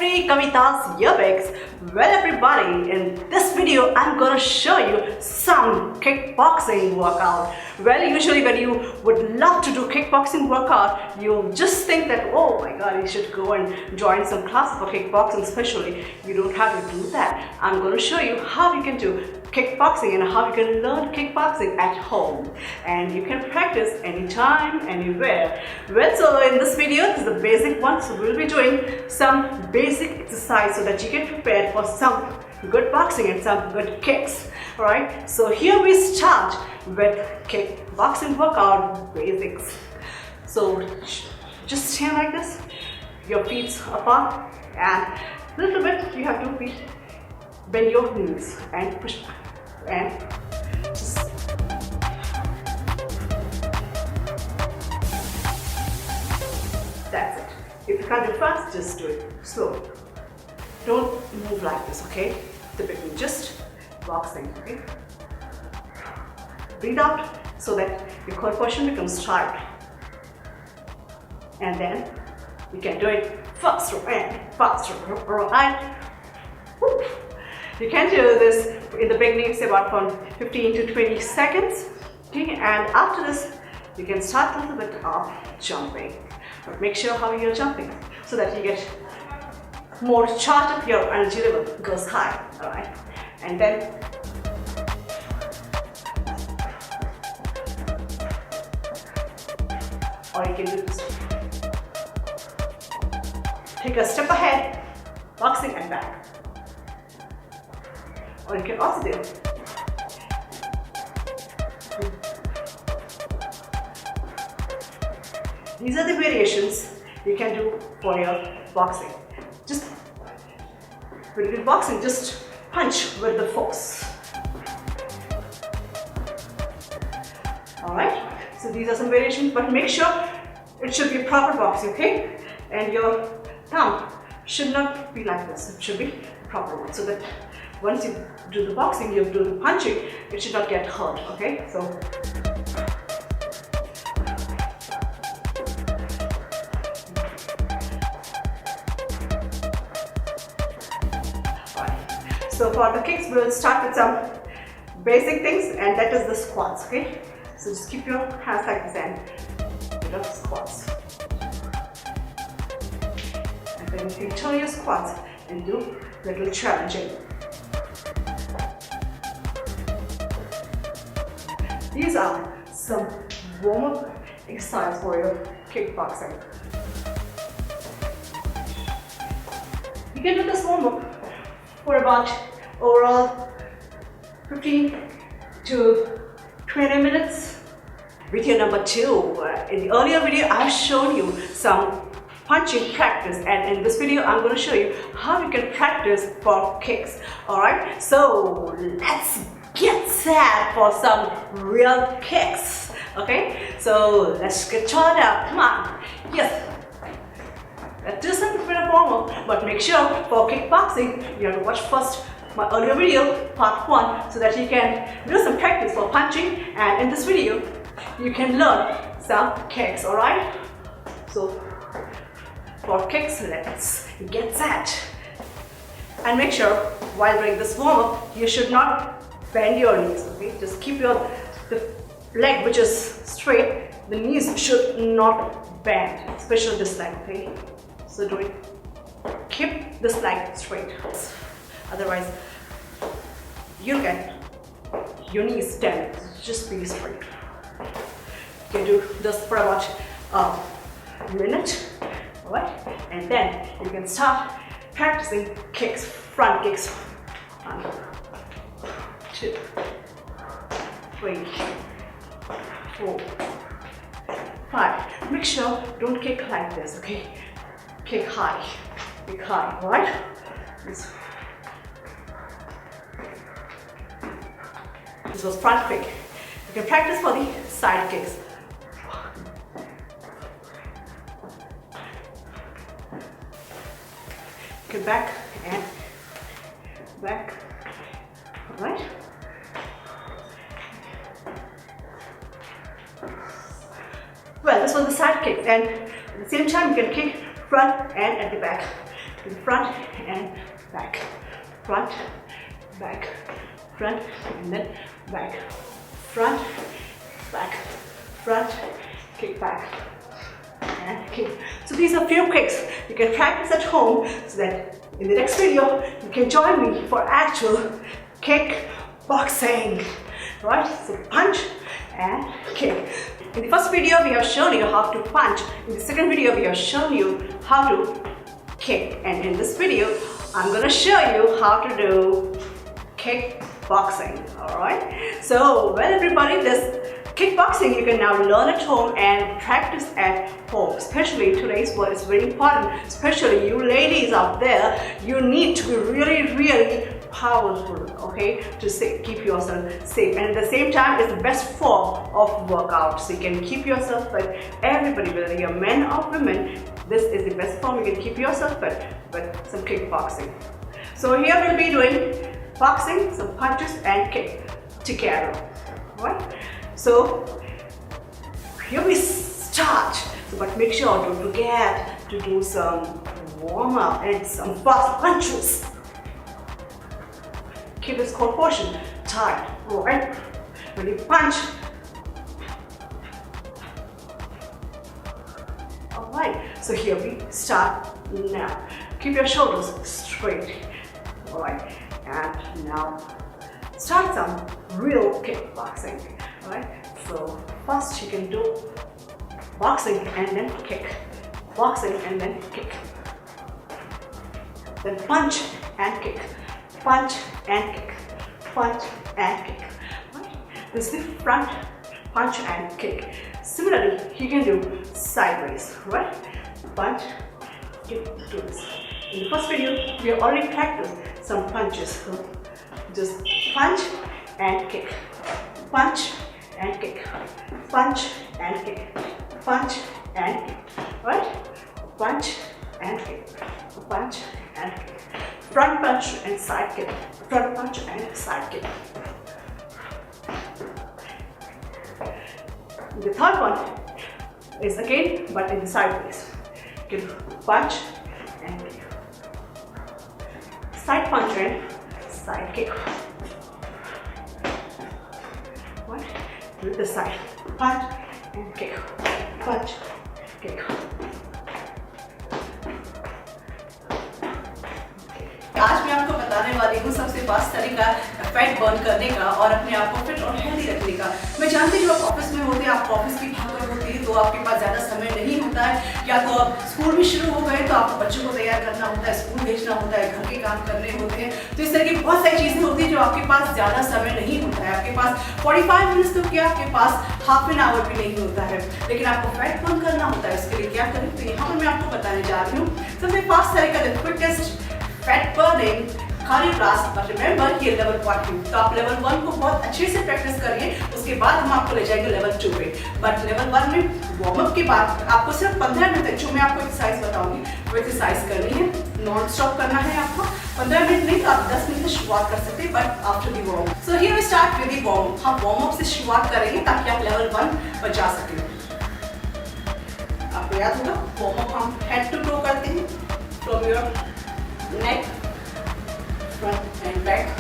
free Kavita's earbuds. Well everybody, in this video I'm gonna show you some kickboxing workout. Well, usually when you would love to do kickboxing workout, you just think that, oh my god, you should go and join some classes for kickboxing especially. You don't have to do that. I'm gonna show you how you can do kickboxing and how you can learn kickboxing at home, and you can practice anytime, anywhere. Well, so in this video, this is the basic one, so we'll be doing some basic exercise so that you get prepared for some good boxing and some good kicks. All right, so here we start with kickboxing workout basics. So just stand like this, your feet apart, and a little bit you have to bend your knees and push back and just that's it. If you can't do fast, just do it slow. Don't move like this, okay? Typically just boxing, okay? Breathe out so that your core portion becomes tight, and then you can do it faster and faster, right? Whoop. You can do this in the beginning, say about from 15 to 20 seconds, okay? And after this, you can start a little bit of jumping. But make sure how you're jumping so that you get more charge up, your energy level goes high, all right? And then or you can do this. Take a step ahead, boxing and back. Or you can also do these are the variations you can do for your boxing. Just when you do boxing, just punch with the force. Alright, so these are some variations, but make sure it should be proper boxing, okay? And your thumb should not be like this, it should be a proper one, so that once you do the boxing, you do the punching, it should not get hurt, okay? So so for the kicks, we'll start with some basic things, and that is the squats, okay? So just keep your hands like this and do the squats. And then you can turn your squats and do little challenging. These are some warm-up exercises for your kickboxing. You can do this warm-up for about overall 15 to 20 minutes. Video number 2. In the earlier video, I've shown you some punching practice, and in this video, I'm going to show you how you can practice for kicks. Alright, so let's get set for some real kicks. Okay, so let's get started out. Come on. Yes. Let's do some bit of warm-up, but make sure for kickboxing, you have to watch first my earlier video, part 1, so that you can do some practice for punching, and in this video, you can learn some kicks, alright? So, for kicks, let's get set. And make sure, while doing this warm-up, you should not bend your knees, okay? Just keep the leg which is straight, the knees should not bend, especially this leg, okay? So keep this leg straight, otherwise you'll get your knees damaged. Just be straight. You can do this for about a minute, alright? And then you can start practicing kicks, front kicks. 1, 2, 3, 4, 5. Make sure don't kick like this, okay? Kick high, alright? This was front kick. You can practice for the side kicks. Get back and back, alright? Well, this was the side kick, and at the same time you can kick front and at the back. to the front and back, front, back, front, and then back, front, back, front, kick back, and kick. So these are few kicks you can practice at home so that in the next video you can join me for actual kickboxing, right? So punch and kick. In the first video we have shown you how to punch. In the second video we have shown you how to kick, and in this video I'm gonna show you how to do kickboxing. All right, so well everybody, this kickboxing you can now learn at home and practice at home. Especially today's world is very important, especially you ladies out there. You need to be really powerful, okay, to keep yourself safe, and at the same time it's the best form of workout, so you can keep yourself fit. Everybody, whether you're men or women, this is the best form you can keep yourself fit with some kickboxing. So here we'll be doing boxing, some punches and kick together, right? So here we start, but make sure don't forget to do some warm-up and some fast punches. Keep this core portion tight, right? When you punch, all right. So here we start now. Keep your shoulders straight, all right. And now start some real kickboxing, all right? So first you can do boxing and then kick, boxing and then kick, then punch and kick, punch and kick, punch and kick. Right? This is the front punch and kick. Similarly, you can do sideways, right? Punch, kick, do this. In the first video, we have already practiced some punches. So just punch and kick, punch and kick, punch and kick, punch and kick, right? Punch and kick, punch and kick. Front punch and side kick, front punch and side kick. The third one is again, but in the sideways. Give punch and kick. Side punch and side kick. What? With the side. Punch and kick. Punch, kick. आज मैं आपको बताने वाली हूँ सबसे fast तरीका fat burn करने का और अपने आप को फिट और हेल्दी रखने का। मैं जानती हूँ आप ऑफिस में होते हैं, आपको ऑफिस की भागदौड़ होती है, तो आपके पास ज़्यादा समय नहीं होता है, या तो अब स्कूल भी शुरू हो गए तो आपको बच्चों को तैयार करना होता है, स्कूल भेजना होता है, घर के काम करने होते हैं, तो इस तरह की बहुत सारी चीज़ें होती हैं जो आपके पास ज़्यादा समय नहीं होता है। आपके पास 45 मिनट्स तो क्या, आपके पास हाफ एन आवर भी नहीं होता है, लेकिन आपको फैट बर्न करना होता है। इसके लिए क्या करें, तो यहाँ पर मैं आपको बताने जा रही हूँ सबसे फास्ट तरीका, the quickest fat burning cardio class. But remember ये लेवल 1 है, तो आप लेवल 1 को बहुत अच्छे से प्रैक्टिस करिए, उसके बाद हम आपको ले जाएंगे लेवल 2 पे। बट लेवल 1 में वार्म अप के बाद आपको सिर्फ 15 मिनट तक जो मैं आपको एक्सरसाइज बताऊंगी वो एक्सरसाइज करनी है, नॉन स्टॉप करना है आपको। 15 मिनट नहीं तो आप 10 मिनट से शुरुआत कर सकते हैं, but after the warm up. So here we start with the warm up. हम वार्म अप से शुरुआत करेंगे ताकि आप लेवल 1 पर जा सकें। आपको याद होगा वार्म अप हम हेड टू टो करते हैं, from your neck, front and back,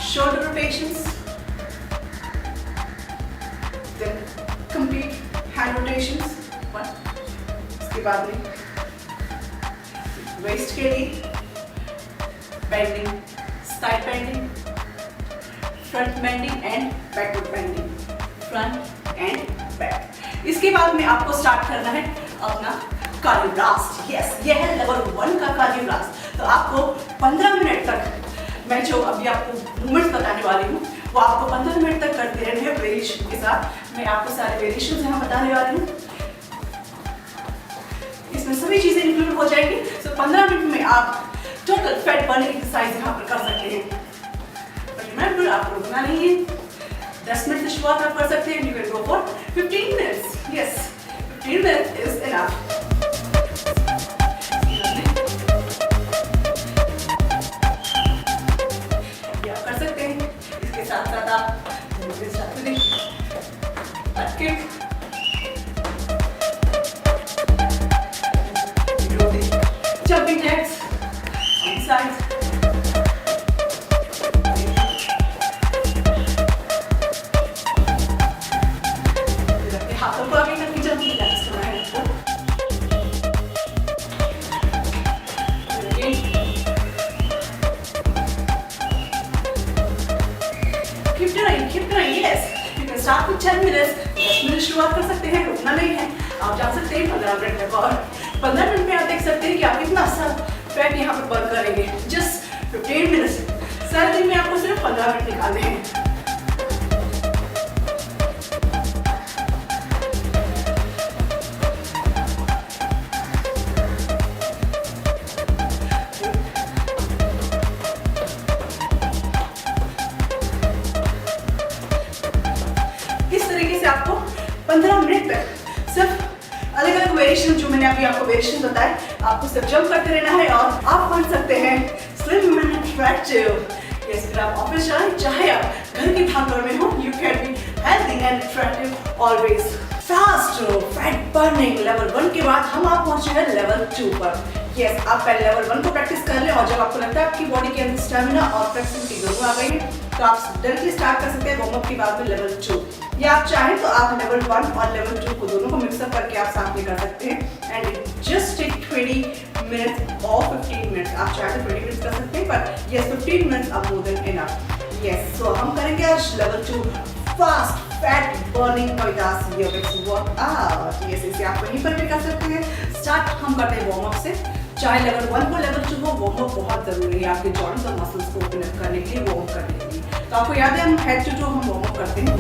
shoulder rotations, then complete hand rotations. इसके बाद में waist के लिए bending, side bending, front bending and backward bending, front and back. इसके बाद में आपको स्टार्ट करना है अपना कार्डियो ब्लास्ट। यस, ये है लेवल 1 का कार्डियो ब्लास्ट। तो आपको 15 मिनट तक मैं जो अभी आपको मूवमेंट्स बताने वाली हूँ वो आपको 15 मिनट तक करते रहने हैं वेरिएशन के साथ। मैं आपको सारे वेरिएशंस यहाँ बताने वाली हूँ, इसमें सभी चीजें इंक्लूड हो जाएंगी। सो 15 मिनट में आप टोटल फैट बर्निंग एक्सरसाइज यहाँ पर कर सकते हैं। बट रिमेंबर आपको रुकना नहीं है, 10 मिनट से शुरुआत आप कर सकते हैं। You can go for 15 minutes. Yes, 15 minutes is enough. Jumping jacks, keep going. Yes, you can start with 10 minutes. 10 minute शुरुआत कर सकते हैं, रुकना नहीं है. आप जा सकते हैं 15 मिनट तक और 15 मिनट में आप देख सकते हैं कि आप कितना सा फैट यहाँ पर बर्न करेंगे. Just 15 minutes. सारे दिन में आपको सिर्फ 15 मिनट निकालने हैं. इस तरीके से आपको 15 मिनट तक सिर्फ अलग अलग वेरिएशन, जो मैंने अभी आपको वेरिएशन बताया, आपको सिर्फ जंप करते रहना है और आप बन सकते हैं स्लिम एंड अट्रैक्टिव. यस, फिर आप ऑफिस जाएं, चाहे आप घर की भागदौड़ में हो, you can be healthy and attractive always. Fast fat burning level 1 के बाद हम आप पहुंचे हैं लेवल 2 पर. यस, आप पहले लेवल 1 को प्रैक्टिस कर लें और जब आपको लगता है आपकी बॉडी के अंदर स्टैमिना और फ्लेक्सिबिलिटी दोनों आ गई है, तो आप डायरेक्टली स्टार्ट कर सकते हैं वार्म अप के बाद में लेवल 2. या आप चाहें तो आप लेवल 1 और लेवल 2 को दोनों को मिक्सअप करके आप साथ में कर सकते हैं. एंड जस्ट टेक 20 मिनट्स और 15 मिनट्स. आप चाहें तो 20 मिनट्स कर सकते हैं, पर yes 15 minutes are more than enough. Yes, so हम करेंगे आज level 2 fast fat burning Kavita's workout. Yes, इसे आप वहीं पर भी कर सकते हैं. स्टार्ट हम करते हैं वार्म अप से. चाहे लेवल 1 हो लेवल 2 हो, वार्म अप बहुत जरूरी है आपके जॉइंट्स और मसल्स को ओपन अप करने के लिए, वार्म करने के लिए. तो आपको याद है हम हेड टू टो हम वार्म अप करते हैं.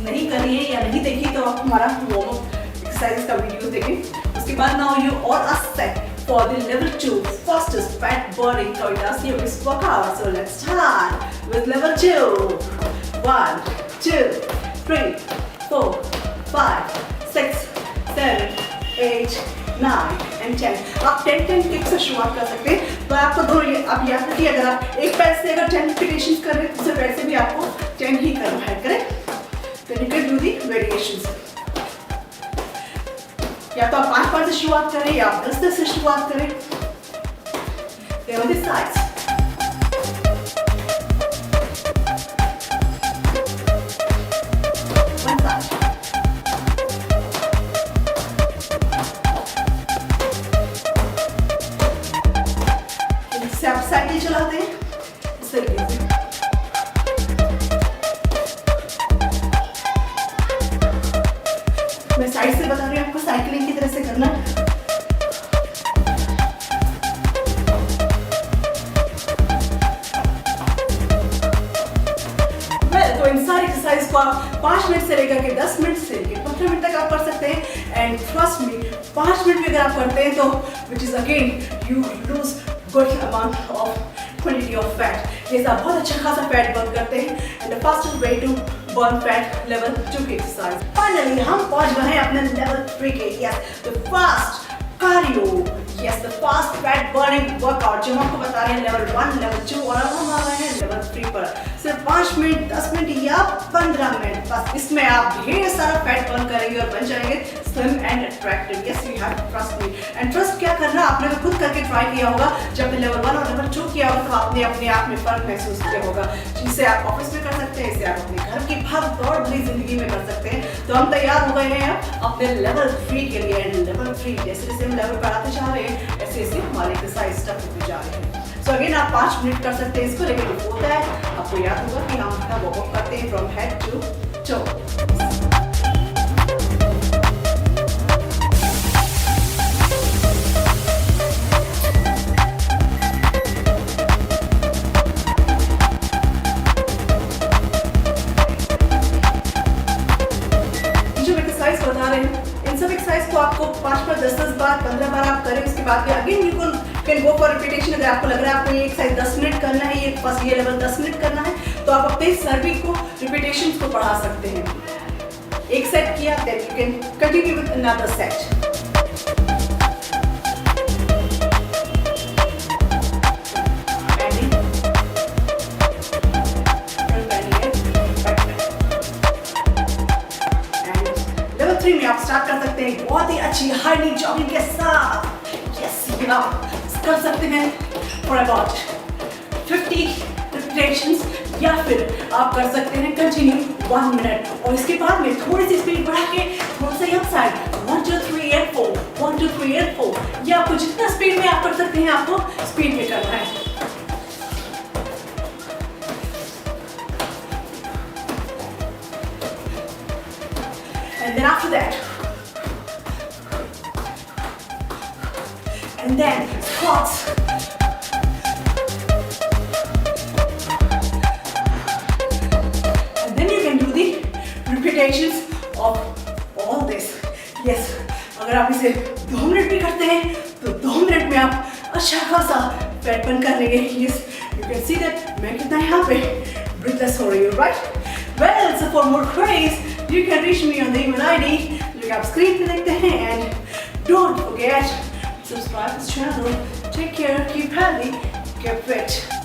नहीं करी है या नहीं देखी तो आप हमारा वार्म अप एक्सरसाइज का वीडियो देखें. उसके बाद now you all are set for the level 2 fastest fat burning Kavita Nalwa workout. So let's start with level 2. 1, 2, 3, 4, 5, 6, 7, 8, 9 and 10. आप 10 टिप्स से शुरुआत कर सकते हैं. तो आपको दोनों आप याद रखिए, अगर आप एक पैर से अगर 10 रिपीटेशंस कर रहे हैं, दूसरे पैर से भी आपको 10 ही करना है. करें तो you can do the variations. या तो आप 5 से शुरुआत करें या आप 10 से शुरुआत करें. They are on the sides. One side. इससे आप साइकिल चलाते हैं इस तरीके से. मैं साइड से बता रही हूँ आपको साइकिलिंग की तरह से करना है. तो इन सारी एक्सरसाइज को आप 5 मिनट से लेकर के 10 मिनट से लेकर 15 मिनट तक आप कर सकते हैं. एंड ट्रस्ट मी, 5 मिनट भी अगर आप करते हैं तो which is again you lose good amount of quantity of fat. ये आप बहुत अच्छा खासा फैट बर्न करते हैं. And the fastest way to burn fat level 2 की एक्सरसाइज. फाइनली हम पहुंच गए हैं अपने लेवल 3 के. Yes, the fast cardio. Yes, the fast fat burning workout जो हम आपको बता रहे हैं लेवल 1, लेवल 2 और अब हम आ गए हैं लेवल 3 पर. सिर्फ 5 मिनट, 10 मिनट या 15 मिनट, बस इसमें आप ढेर सारा फैट बर्न करेंगे और बन जाएंगे slim and attractive. Yes, you have to trust me. And trust क्या करना, आपने तो खुद करके ट्राई किया होगा. जब लेवल 1 और लेवल 2 किया होगा तो आपने अपने आप में फर्क महसूस किया होगा, जिससे आप ऑफिस में कर सकते हैं, इसे आप अपने घर की भाग दौड़ भरी जिंदगी में कर सकते हैं. तो हम तैयार हो गए हैं अपने लेवल 3 के लिए. एंड लेवल 3 जैसे जैसे हम लेवल पर आते जा रहे हैं, ऐसे ऐसे हमारे एक्सरसाइज स्टेप होते जा रहे हैं. सो अगेन आप 5 मिनट कर सकते हैं इसको, लेकिन होता है आपको याद होगा कि हम अपना वार्म अप करते हैं फ्रॉम हेड टू टो. बता रहे हैं इन सब एक्सरसाइज को आपको 5 बार 10 बार 15 बार आप करें. उसके बाद again you can go for repetition. अगर आपको लग रहा है आपको ये एक्सरसाइज 10 मिनट करना है, ये बस ये लेवल 10 मिनट करना है, तो आप अपने सर्विंग को रिपीटेशन को बढ़ा सकते हैं. एक सेट किया, then you can continue with another set. आप कर सकते हैं for about 50 repetitions या फिर आप कर सकते हैं कंटिन्यू 1 मिनट और इसके बाद में थोड़ी सी स्पीड बढ़ा के थोड़ा सा अप साइड 1 2 3 8 4 1 2 3 8 4 या आपको जितना स्पीड में आप कर सकते हैं आपको स्पीड में करना है. And then after that, and then squats. And then you can do the repetitions of all this. Yes, अगर आप इसे 2 मिनट भी करते हैं तो 2 मिनट में आप अच्छा खासा फैट बर्न कर लेंगे. Yes, you can see that मैं कितना यहाँ पे breathless हो रही हूँ, right? Well, so for more queries, you can reach me on the email ID. जो आप स्क्रीन पे देखते हैं. And don't forget, subscribe to this channel. Take care, keep healthy, keep fit.